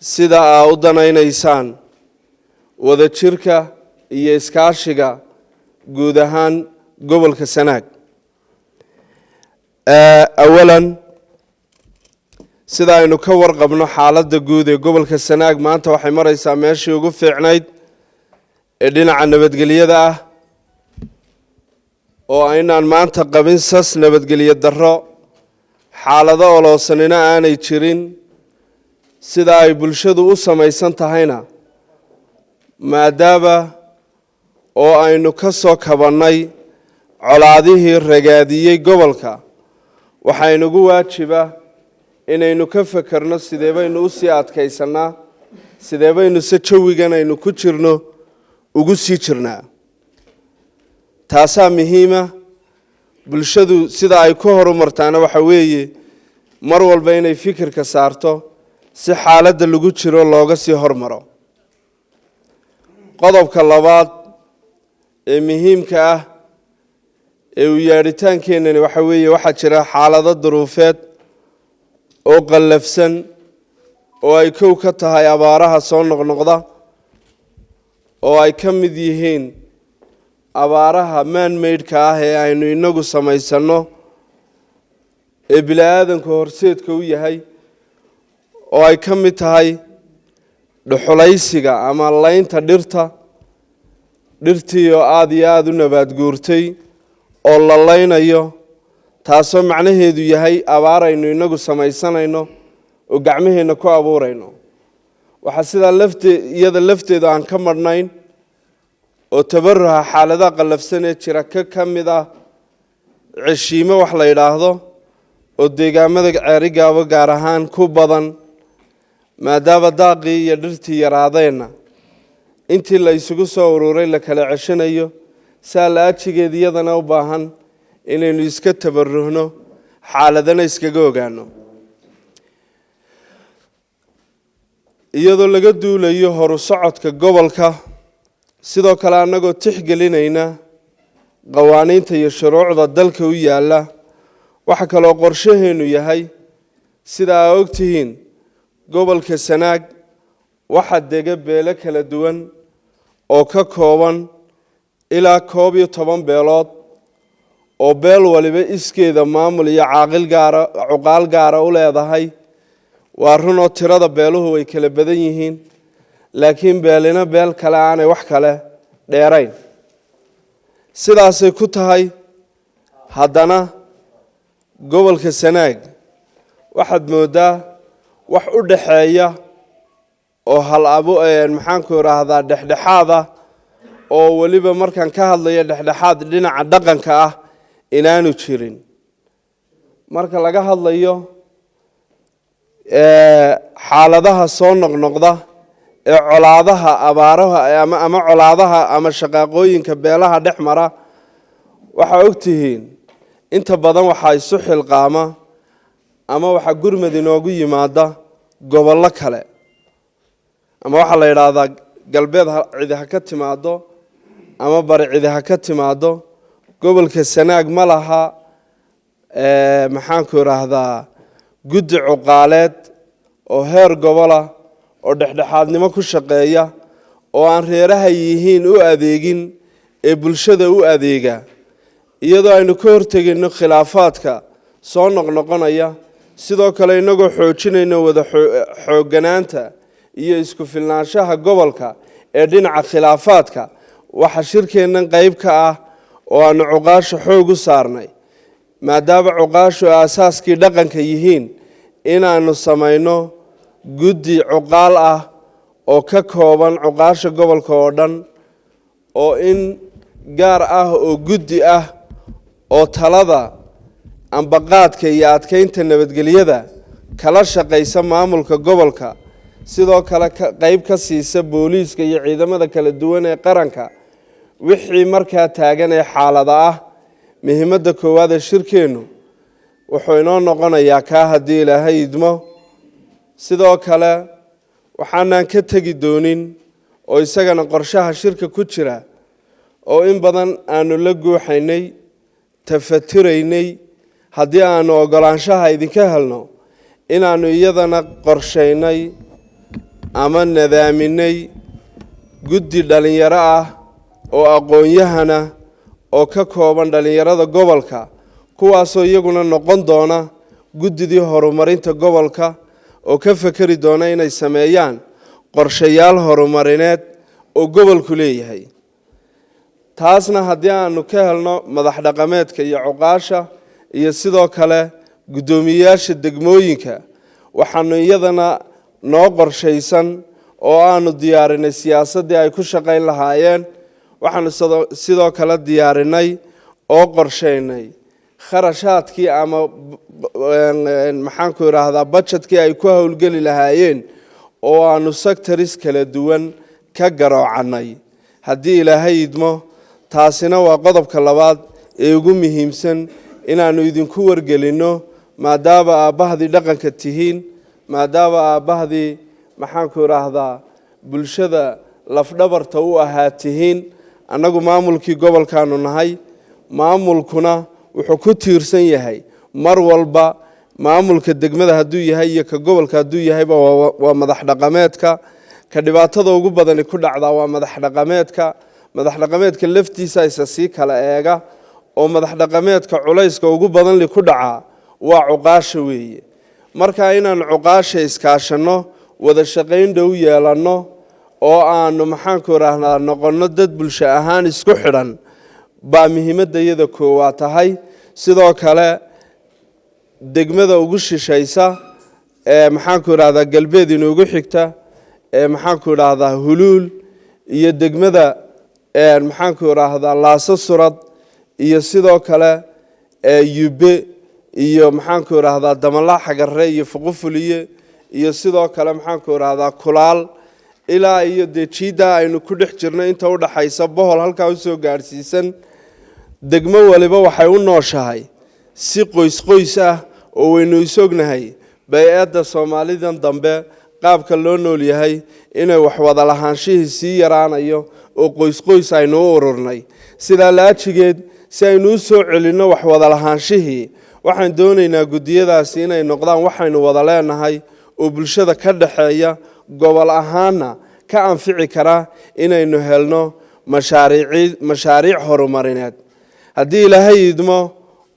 sida aa u danaynaysaan wadajirka iyo iskaashiga guud ahaan gobolka Sanaag. awalan sida aynu ka warqabno xaaladda guud ee gobolka Sanaag maanta waxay maraysaa meeshii ugu fiicnayd ee dhinaca nabadgelyada ah oo aynaan maanta qabin sas nabadgelyo darro xaalado oloosanina aanay jirin sida ay bulshadu u samaysan tahayna maadaama oo aynu ka soo kabannay colaadihii ragaadiyey gobolka waxaynugu waajiba inaynu ka fakarno sidee baynu u sii adkaysanaa sidee baynu se jawigan aynu ku jirno ugu sii jirnaa taasaa muhiima bulshadu sida ay ku horumartaana waxa weeye mar walba inay fikirka saarto si xaaladda lagu jiro looga sii hormaro. qodobka labaad ee muhiimka ah ee u yeedhitaankeenani waxa weeye waxaa jira xaalado duruufeed oo qallafsan oo ay kow ka tahay abaaraha soo noqnoqda oo ay ka mid yihiin abaaraha man-made-ka ah ee aynu inagu samaysanno ee bini-aadanku horseedka u yahay oo ay ka mid tahay dhuxulaysiga ama laynta dhirtii oo aada iyo aada u nabaad guurtay oo la laynayo taasoo macnaheedu yahay abaar aynu inagu samaysanayno oo gacmaheenna ku abuurayno. waxaa sidaa iyada lafteedu aan ka marhnayn oo tabaruha xaaladaha qallafsan ee jira ka mid ah ceshiimo wax la yidhaahdo oo deegaamada ceerigaabo gaar ahaan ku badan maadaama daaqii iyo dhirtii yaraadeenna intii la isugu soo ururay la kala ceshanayo saa la ajigeed iyadana u baahan inaynu iska tabaruhno xaaladana iskaga ogaano iyadoo laga duulayo horu socodka gobolka sidoo kale annagoo tixgelinayna qawaaniinta iyo shuruucda dalka u yaalla waxa kaloo qorshaheenu yahay sida aa ogtihiin gobolka Sanaag waxaa dega beelo kala duwan oo ka kooban ilaa 11 beelood oo beel waliba iskeeda maamul iyo cuqaal gaara u leedahay. waa runoo tirada beeluhu way kala badan yihiin laakiin beelina beel kale aanay wax kale dheerayn sidaasay ku tahay haddana gobolka Sanaag waxaad moodaa wax u dhaxeeya oo maxaanku idhaahdaa dhexdhexaad ah oo weliba markaan ka hadlayo dhexdhexaad dhinaca dhaqanka ah inaanu jirin. marka laga hadlayo xaaladaha soo noqnoqda ee colaadaha abaaraha ama colaadaha ama shaqaaqooyinka beelaha dhex mara waxaa ogtihiin inta badan waxaa isu xilqaama ama waxaa gurmad inoogu yimaada gobollo kale ama waxaa la yidhaahdaa galbeed cidi ha ka timaado ama bari cidi ha ka timaado. gobolka Sanaag ma laha maxaanku idhaahdaa guddi cuqaaleed oo heer gobola oo dhexdhexaadnimo ku shaqeeya oo aan reeraha yihiin u adeegin ee bulshada u adeega iyadoo aynu ka hortegayno khilaafaadka soo noqnoqonaya sidoo kale inagoo xoojinayno wada xoogganaanta iyo isku filnaanshaha gobolka ee dhinaca khilaafaadka waxa shirkeennan qayb ka ah oo aanu cuqaasha xoog u saarnay maadaama cuqaashu aasaaskii dhaqanka yihiin inaanu samayno guddi cuqaal ah oo ka kooban cuqaasha gobolka oo dhan oo in gaar ah oo guddi ah oo talada ambaqaadka iyo adkeynta nabadgelyada kala shaqaysa maamulka gobolka sidoo kale qayb ka siisa booliiska iyo ciidamada kala duwan ee qaranka wixii markaa taagan ee xaalada ah. muhiimadda koowaad ee shirkeennu wuxuu inoo noqonayaa kaa haddii ilaahay idmo. sidoo kale waxaanaan ka tegi doonin oo isagana qorshaha shirka ku jira oo in badan aanu la guuxaynay tafatiraynay haddii aanu ogolaanshaha idinka helno inaanu iyadana qorshaynay ama nadaaminay guddi dhalinyaro ah oo aqoon-yahana oo ka kooban dhalinyarada gobolka kuwaasoo iyaguna noqon doona guddidii horumarinta gobolka oo ka fakari doona inay sameeyaan qorshayaal horumarineed oo gobolku leeyahay taasna haddii aanu ka helno madax dhaqameedka iyo cuqaasha iyo sidoo kale guddoomiyayaasha degmooyinka waxaanu iyadana noo qorshaysan oo aanu diyaarinay siyaasaddii ay ku shaqayn lahaayeen waxaanu sidoo kale diyaarinay oo qorshaynay kharashaadkii ama maxaanku idhaahdaa budgetkii ay ku howlgeli lahaayeen oo aanu sectors kala duwan ka garoocannay haddii ilaahay idmo taasina waa qodobka labaad ee ugu muhiimsan inaanu idinku wargelinno maadaama aabahdii dhaqanka tihiin maadaama aabahdii maxaanku idhaahdaa bulshada lafdhabarta u ahaa tihiin annagu maamulkii gobolkaanu nahay maamulkuna wuxuu ku tiirsan yahay mar walba maamulka degmada hadduu yahay iyo ka gobolka hadduu yahayba waa madax dhaqameedka ka dhibaatada ugu badani ku dhacdaa waa madax dhaqameedka laftiisa isa sii kala eega oo madax dhaqameedka culayska ugu badan li ku dhacaa waa cuqaasha weeye marka inaan cuqaasha iskaashanno wada shaqayn dhow yeelanno oo aanu maxaanku idhaahnaa noqonno dad bulsho ahaan isku xidhan baa muhiimadda iyada koowaad tahay sidoo kale degmada ugu shishaysa ee maxaanku idhaahdaa galbeed inoogu xigta ee maxaanku idhaahdaa huluul iyo degmada maxaanku idhaahdaa laaso surad iyo sidoo kale yube iyo maxaanku idhaahdaa damalaa xagarre iyo fuqufuliye iyo sidoo kale maxaanku idhaahdaa kulaal ilaa iyo dee jiiddaa aynu ku dhex jirno inta u dhaxaysa bohol halkaa usoo gaadhsiisan degmo waliba waxay u nooshahay si qoys ah oo waynu isognahay bay-adda soomaalidan dambe qaabka loo nool yahay inay wax wada lahaanshihii sii yaraanayo oo qoys aynu u ururnay sidaa laajigeed si aynu u soo celinno wax wada lahaanshihii waxaan doonaynaa guddiyadaasi inay noqdaan waxaynu wada leenahay oo bulshada ka dhaxeeya gobol ahaana ka anfici kara inaynu helno mashaariic horumarineed haddii ilaahay idmo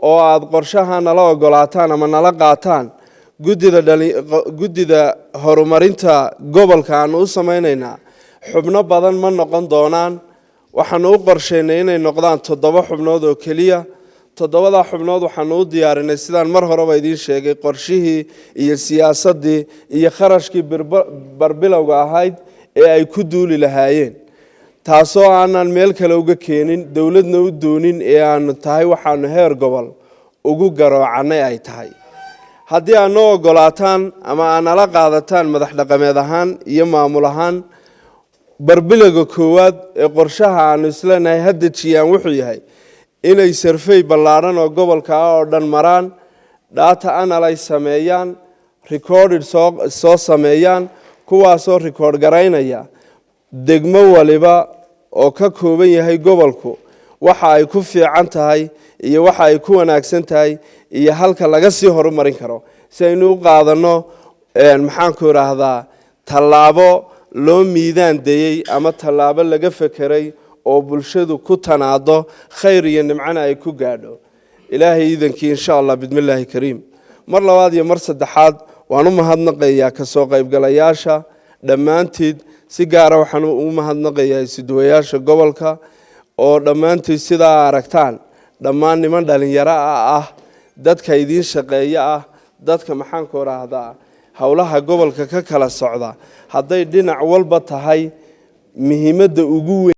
oo aad qorshaha nala ogolaataan ama nala qaataan guddida horumarinta gobolka aanu u samaynaynaa xubno badan ma noqon doonaan waxaanu u qorshaynay inay noqdaan 7 xubnood oo keliya 7 xubnood waxaanu u diyaarinay sidaan mar horeba idiin sheegay qorshihii iyo siyaasaddii iyo kharashkii barbilowga ahayd ee ay ku duuli lahaayeen taasoo aanan meel kale uga keenin dowladna u doonin ee aanu tahay waxaanu heer gobol ugu garoocannay ay tahay haddii aad noo ogolaataan ama aad nala qaadataan madax dhaqameed ahaan iyo maamul ahaan barbilowga koowaad ee qorshaha aanu isleenahay hadda jiyaan wuxuu yahay inay sarfey ballaadhan oo gobolka ah oo dhan maraan data analyze sameeyaan recorded soo sameeyaan kuwaasoo record garaynaya degmo waliba oo ka kooban yahay gobolku waxa ay ku fiican tahay iyo waxa ay ku wanaagsan tahay iyo halka laga sii horumarin karo si aynu u qaadano maxaanku idhaahdaa tallaabo loo miidaan dayey ama tallaabo laga fekeray oo bulshadu ku tanaado khayr iyo nimcana ay ku gaadho ilaahay iidankii insha allah bismillaahi kariim mar labaad iyo mar saddexaad waan u mahadnaqayaa ka soo qaybgalayaasha dhammaanteed si gaara waxaan u mahadnaqayaa isuduwayaasha gobolka oo dhammaanteed sidaa aragtaan dhammaan niman dhalinyaro ah dadka idiin shaqeeya ah dadka maxaanku idhaahdaa howlaha gobolka ka kala socda hadday dhinac walba tahay muhiimadda ugu weyn